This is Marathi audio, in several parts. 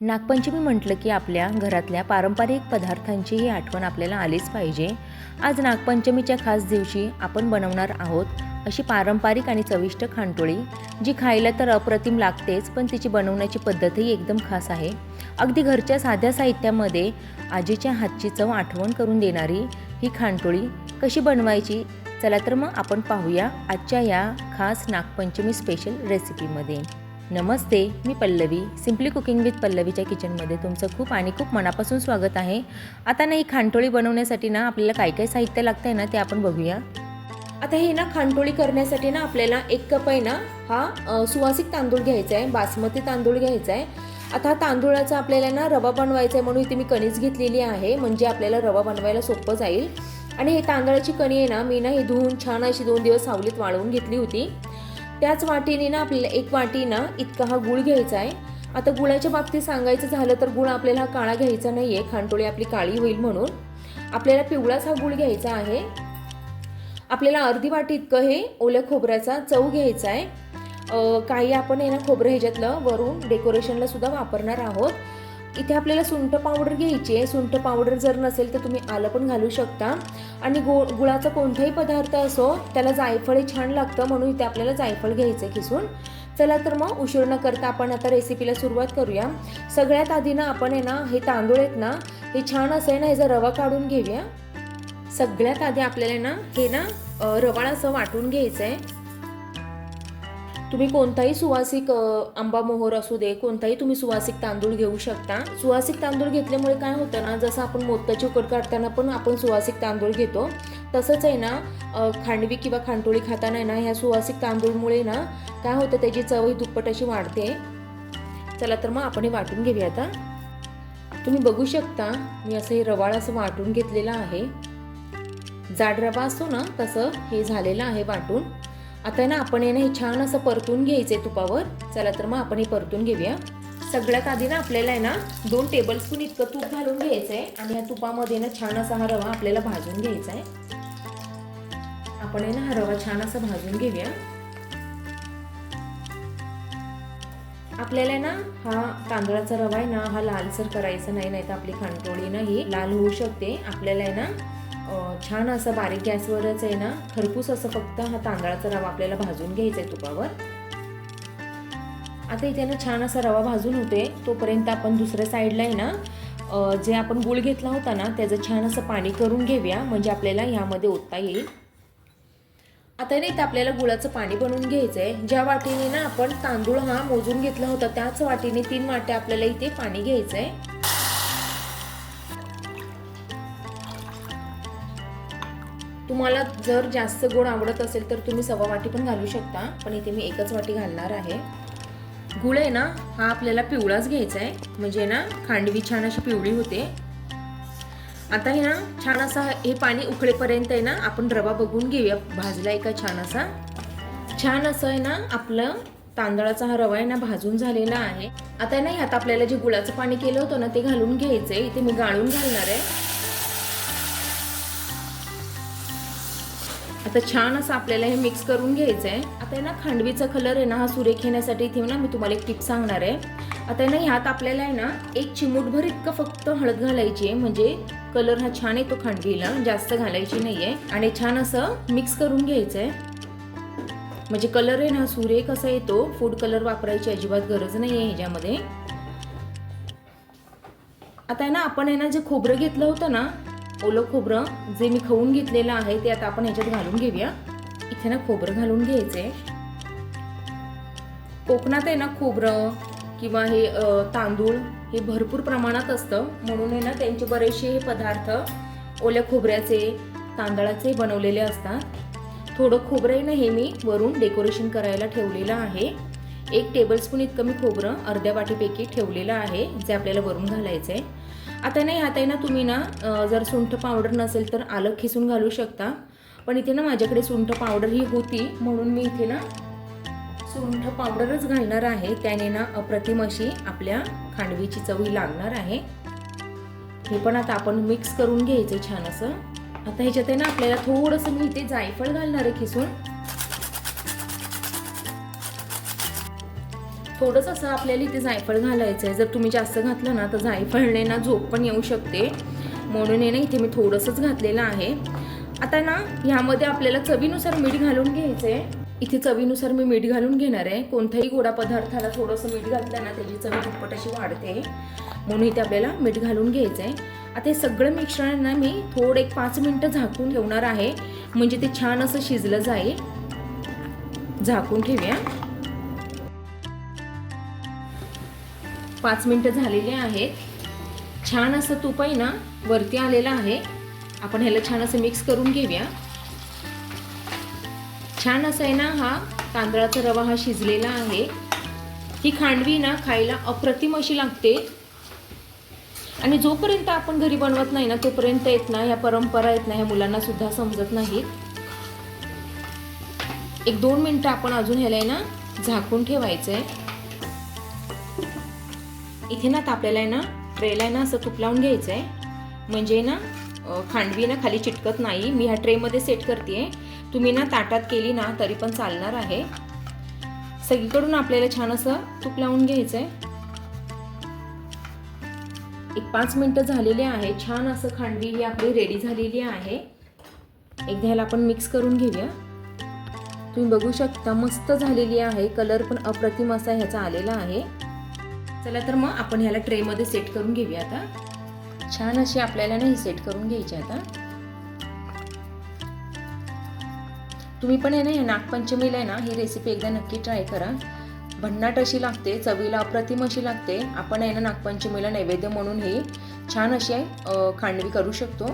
नागपंचमी म्हटलं की आपल्या घरातल्या पारंपरिक पदार्थांचीही आठवण आपल्याला आलीच पाहिजे. आज नागपंचमीच्या खास दिवशी आपण बनवणार आहोत अशी पारंपरिक आणि चविष्ट खांडोळी, जी खायला तर अप्रतिम लागतेच, पण तिची बनवण्याची पद्धतही एकदम खास आहे. अगदी घरच्या साध्या साहित्यामध्ये आजीच्या हातची चव आठवण करून देणारी ही खांडोळी कशी बनवायची, चला तर मग आपण पाहूया आजच्या या खास नागपंचमी स्पेशल रेसिपीमध्ये. नमस्ते, मी पल्लवी. सिम्पली कुकिंग विथ पल्लवीच्या किचनमध्ये तुमचं खूप मनापासून स्वागत आहे. आता ना ही खांडोळी बनवण्यासाठी ना आपल्याला काय काय साहित्य लागतं आहे ना ते आपण बघूया. आता हे ना खांडोळी करण्यासाठी ना आपल्याला 1 कप आहे ना हा सुवासिक तांदूळ घ्यायचा आहे, बासमती तांदूळ घ्यायचा आहे. आता हा तांदूळाचा आपल्याला ना रवा बनवायचा आहे, म्हणून इथे मी कणीस घेतलेली आहे, म्हणजे आपल्याला रवा बनवायला सोपं जाईल. आणि हे तांदळाची कणी आहे ना मी ना हे धुवून छान अशी 2 दिवस सावलीत वाळवून घेतली होती. त्याच वाटीने ना आपल्याला 1 वाटी ना इतका हा गूळ घ्यायचा आहे. आता गुळाच्या बाबतीत सांगायचं झालं तर गूळ आपल्याला हा काळा घ्यायचा नाही आहे, खांडोळी आपली काळी होईल म्हणून आपल्याला पिवळाच हा गूळ घ्यायचा आहे. आपल्याला अर्धी वाटी इतकं हे ओल्या खोबऱ्याचा चव घ्यायचा आहे. काही आपण हे ना खोबरं ह्याच्यातलं वरून डेकोरेशनला सुद्धा वापरणार आहोत. इथे आपल्याला सुंठ पावडर घ्यायची आहे. सुंठ पावडर जर नसेल तर तुम्ही आलं पण घालू शकता. आणि गुळाचा कोणताही पदार्थ असो त्याला जायफळ छान लागतं, म्हणून इथे आपल्याला जायफळ घ्यायचं खिसून. चला तर मग उशीर न करता आपण आता रेसिपीला सुरुवात करूया. सगळ्यात आधी ना आपण आहे ना हे तांदूळ आहेत ना हे छान असं आहे ना ह्याचा रवा काढून घेऊया. सगळ्यात आधी आपल्याला ना हे ना रवाळ असं वाटून घ्यायचं आहे. तुम्ही कोणताही सुवासिक आंबा मोहोर असू दे, कोणताही तुम्ही सुवासिक तांदूळ घेऊ शकता. सुवासिक तांदूळ घेतल्यामुळे काय होतं ना, जसं आपण मोदकाची उकड काढताना पण आपण सुवासिक तांदूळ घेतो, तसंच आहे ना खांडवी किंवा खांडोळी खाताना आहे ना ह्या सुवासिक तांदूळमुळे ना काय होतं त्याची चवही दुप्पट अशी वाढते. चला तर मग आपण हे वाटून घेऊया. आता तुम्ही बघू शकता मी असं हे रवाळ असं वाटून घेतलेलं आहे. जाड रवा असतो ना तसं हे झालेलं आहे वाटून. आता ना आपण हे ना हे छान असं परतून घ्यायचंय तुपावर. चला तर मग आपण हे परतून घेऊया. सगळ्यात आधी ना आपल्याला आहे ना 2 टेबलस्पून इतकं तूप घालून घ्यायचंय आणि या तुपामध्ये ना छान असा हा रवा आपल्याला भाजून घ्यायचा आहे. आपण आहे ना हा रवा छान असा भाजून घेऊया. आपल्याला ना हा तांदळाचा रवा आहे ना हा लालसर करायचा नाही, नाही तर आपली खांडोळी ना ही लाल होऊ शकते. आपल्याला आहे ना छान असं बारीक गॅसवरच आहे ना खरपूस असं फक्त हा तांदळाचा रवा आपल्याला भाजून घ्यायचा आहे तुपावर. आता इथे ना छान असा रवा भाजून होते तोपर्यंत आपण दुसऱ्या साईडला आहे ना जे आपण गूळ घेतला होता ना त्याचं छान असं पाणी करून घेऊया, म्हणजे आपल्याला ह्यामध्ये ओतता येईल. आता नाही तर आपल्याला गुळाचं पाणी बनवून घ्यायचं आहे. ज्या वाटीने ना आपण तांदूळ हा मोजून घेतला होता त्याच वाटीने 3 वाट्या आपल्याला इथे पाणी घ्यायचं आहे. तुम्हाला जर जास्त गोड आवडत असेल तर तुम्ही 1/2 वाटी पण घालू शकता, पण इथे मी 1च वाटी घालणार आहे. गुळ आहे ना हा आपल्याला पिवळाच घ्यायचा आहे, म्हणजे ना खांडवी छान अशी पिवळी होते. आता हे ना छान असा हे पाणी उकळेपर्यंत आहे ना आपण रवा बघून घेऊया भाजलाय का. छान असं आहे ना आपलं तांदळाचा हा रवा आहे ना भाजून झालेला आहे. आता नाही आता आपल्याला जे गुळाचं पाणी केलं होतं ना ते घालून घ्यायचंय. इथे मी गाळून घालणार आहे. आता छान असं आपल्याला हे मिक्स करून घ्यायचं आहे. आता ना खांडवीचा कलर आहे ना हा सुरेख येण्यासाठी इथे ना मी तुम्हाला एक टिप सांगणार आहे. आता ना ह्यात आपल्याला आहे ना 1 चिमूटभर इतकं फक्त हळद घालायची आहे, म्हणजे कलर हा छान येतो खांडवीला, जास्त घालायची नाहीये. आणि छान असं मिक्स करून घ्यायचं आहे, म्हणजे कलर आहे ना सुरेख असा येतो. फूड कलर वापरायची अजिबात गरज नाही आहे ह्याच्यामध्ये. आता आहे ना आपण आहे ना जे खोबरं घेतलं होतं ना ओलं खोबरं जे मी खवून घेतलेलं आहे ते आता आपण ह्याच्यात घालून घेऊया. इथे ना खोबरं घालून घ्यायचंय. कोकणात आहे ना खोबरं किंवा हे तांदूळ हे भरपूर प्रमाणात असतं, म्हणून आहे ना त्यांचे बरेचसे हे पदार्थ ओल्या खोबऱ्याचे तांदळाचे बनवलेले असतात. थोडं खोबरं आहे ना हे मी वरून डेकोरेशन करायला ठेवलेलं आहे. 1 टेबलस्पून इतकं मी खोबरं अर्ध्या वाटीपैकी ठेवलेलं आहे, जे आपल्याला वरून घालायचं आहे. आता नाही आता आहे ना तुम्ही ना जर सुंठ पावडर नसेल तर आलं खिसून घालू शकता, पण इथे ना माझ्याकडे सुंठ पावडर ही होती म्हणून मी इथे ना सुंठ पावडरच घालणार आहे. त्याने ना अप्रतिम अशी आपल्या खांडवीची चवी लागणार आहे. हे पण आता आपण मिक्स करून घ्यायचं छान असं. आता ह्याच्यात आहे ना आपल्याला थोडंसं मी इथे जायफळ घालणार आहे खिसून. थोडंसं असं आपल्याला इथे जायफळ घालायचं आहे. जर तुम्ही जास्त घातलं ना तर जायफळने ना झोप पण येऊ शकते, म्हणून आहे ना इथे मी थोडंसंच घातलेलं आहे. आता ना ह्यामध्ये आपल्याला चवीनुसार मीठ घालून घ्यायचं आहे. इथे चवीनुसार मी मीठ घालून घेणार आहे. कोणत्याही गोडा पदार्थाला थोडंसं मीठ घातलं ना त्याची चव दुप्पट अशी वाढते, म्हणून इथे आपल्याला मीठ घालून घ्यायचं आहे. आता हे सगळं मिश्रण ना मी थोडं एक 5 मिनटं झाकून ठेवणार आहे, म्हणजे ते छान असं शिजलं जाईल. झाकून ठेवूया. 5 मिनटं झालेले आहेत. छान असं तूप आहे ना वरती आलेलं आहे. आपण ह्याला छान असं मिक्स करून घेऊया. छान असं आहे ना हा तांदळाचा रवा हा शिजलेला आहे. ही खांडवी ना खायला अप्रतिम अशी लागते, आणि जोपर्यंत आपण घरी बनवत नाही ना तोपर्यंत येत ना ह्या परंपरा येत ना ह्या मुलांना सुद्धा समजत नाहीत. 1-2 मिनटं आपण अजून ह्याला आहे ना झाकून ठेवायचं आहे. इथे ना आपल्याला आहे ना ट्रेला आहे ना असं तूप लावून घ्यायचं आहे, म्हणजे ना खांडवी ना खाली चिटकत नाही. मी ह्या ट्रेमध्ये सेट करते. तुम्ही ना ताटात केली ना तरी पण चालणार आहे. सगळीकडून आपल्याला छान असं तूप लावून घ्यायचं आहे. 5 मिनटं झालेले आहे. छान असं खांडवी ही आपली रेडी झालेली आहे. एकदा ह्याला आपण मिक्स करून घेऊया. तुम्ही बघू शकता मस्त झालेली आहे. कलर पण अप्रतिम असा ह्याचा आलेला आहे. चला तर मग आपण ह्याला ट्रेमध्ये सेट करून घेऊया. आता छान अशी आपल्याला ना ही सेट करून घ्यायची. आता तुम्ही पण आहे ना या नागपंचमीला आहे ना ही रेसिपी एकदा नक्की ट्राय करा. भन्नाट अशी लागते, चवीला अप्रतिम अशी लागते. आपण आहे ना नागपंचमीला नैवेद्य म्हणून ही छान अशी खांडवी करू शकतो.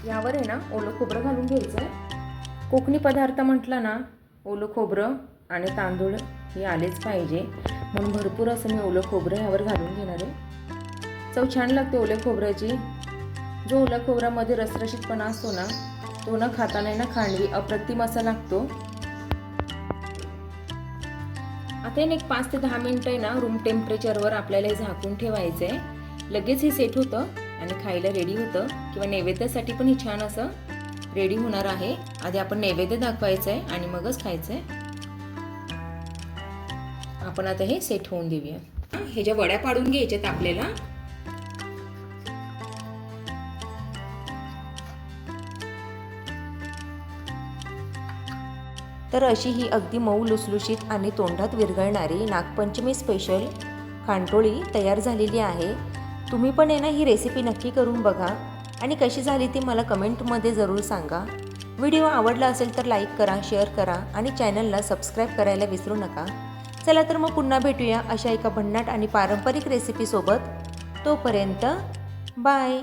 यावर आहे ना ओलं खोबरं घालून घ्यायचं आहे. कोकणी पदार्थ म्हटलं ना ओलं खोबरं आणि तांदूळ हे आलेच पाहिजे, म्हणून भरपूर असं मी ओलं खोबरं यावर घालून घेणार आहे. चव छान लागते ओल्या खोबऱ्याची. जो ओल्या खोबऱ्यामध्ये रसरशीतपणा असतो ना तो ना खाताना ना खांडवी अप्रतिम असा लागतो. आता एक 5 ते 10 मिनिटं आहे ना रूम टेम्परेचरवर आपल्याला हे झाकून ठेवायचं आहे. लगेच हे सेट होतं आणि खायला रेडी होतं, किंवा नैवेद्यासाठी पण हे छान असं रेडी होणार आहे. आधी आपण नैवेद्य दाखवायचं आहे आणि मगच खायचं आहे. आपण आता हे सेट होऊन देऊया. ह्याच्या वड्या पाडून घ्यायच्यात आपल्याला. तर अशी ही अगदी मऊ लुसलुशीत आणि तोंडात विरघळणारी नागपंचमी स्पेशल खांडोळी तयार झालेली आहे. तुम्ही पण आहे ना ही रेसिपी नक्की करून बघा आणि कशी झाली ती मला कमेंटमध्ये जरूर सांगा. व्हिडिओ आवडला असेल तर लाईक करा, शेअर करा आणि चॅनलला सबस्क्राईब करायला विसरू नका. चला तर मग पुन्हा भेटूया अशा एका भन्नाट आणि पारंपरिक रेसिपीसोबत. तोपर्यंत बाय.